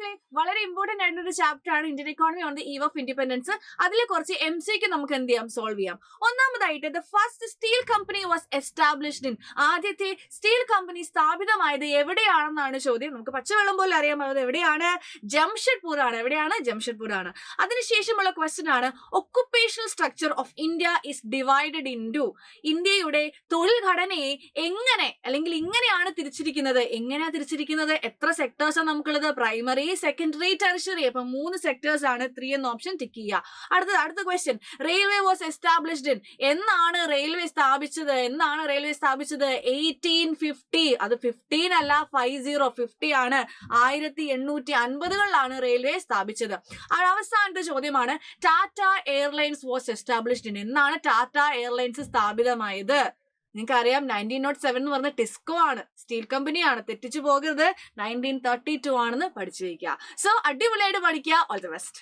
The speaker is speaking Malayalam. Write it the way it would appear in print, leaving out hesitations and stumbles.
അതുപോലെ വളരെ ഇമ്പോർട്ടന്റ് ആയിട്ടുള്ള ഒരു ചാപ്റ്റർ ആണ് Indian economy on the eve of independence. അതിൽ കുറച്ച് MCQ നമുക്ക് എന്ത് ചെയ്യാം, സോൾവ് ചെയ്യാം. ഒന്നാമതായിട്ട് the first steel company was established in, ആദ്യത്തെ സ്റ്റീൽ കമ്പനി സ്ഥാപിതമായത് എവിടെയാണെന്നാണ് ചോദ്യം. നമുക്ക് പച്ചവെള്ളം പോലെ അറിയാം അത് എവിടെയാണ്, ജംഷഡ്പൂർ ആണ്. എവിടെയാണ്, ജംഷഡ്പൂർ ആണ്. അതിനുശേഷമുള്ള ക്വസ്റ്റ്യൻ ആണ് occupational structure of India is divided into, ഇന്ത്യയുടെ തൊഴിൽ ഘടനയെ എങ്ങനെ അല്ലെങ്കിൽ ഇങ്ങനെയാണ് തിരിച്ചിരിക്കുന്നത്. എങ്ങനെയാ തിരിച്ചിരിക്കുന്നത്, എത്ര സെക്ടേഴ്സ് ആണ് നമുക്കുള്ളത്, പ്രൈമറി, സെക്കൻഡറി, ടെറിഷറി. അപ്പൊ 3 സെക്ടേഴ്സ് ആണ്. 3 എന്ന ഓപ്ഷൻ ടിക്ക് ചെയ്യുക. അടുത്ത question, railway was established in, എന്നാണ് റെയിൽവേ സ്ഥാപിച്ചത്, 1850. അത് 15 അല്ല, 50 ആണ്. 1850കളിലാണ് റെയിൽവേ സ്ഥാപിച്ചത്. അവസാനത്തെ ചോദ്യമാണ് Tata airlines was established in, എന്നാണ് ടാറ്റ എയർലൈൻസ് സ്ഥാപിതമായത്. നിങ്ങൾക്കറിയാം 1907 എന്ന് പറഞ്ഞ ടിസ്കോ ആണ്, സ്റ്റീൽ കമ്പനിയാണ്. തെറ്റിച്ചു പോകരുത്, 1932 ആണെന്ന് പഠിച്ചു വയ്ക്കുക. സോ അടിപൊളിയായിട്ട് പഠിക്കുക. All the best.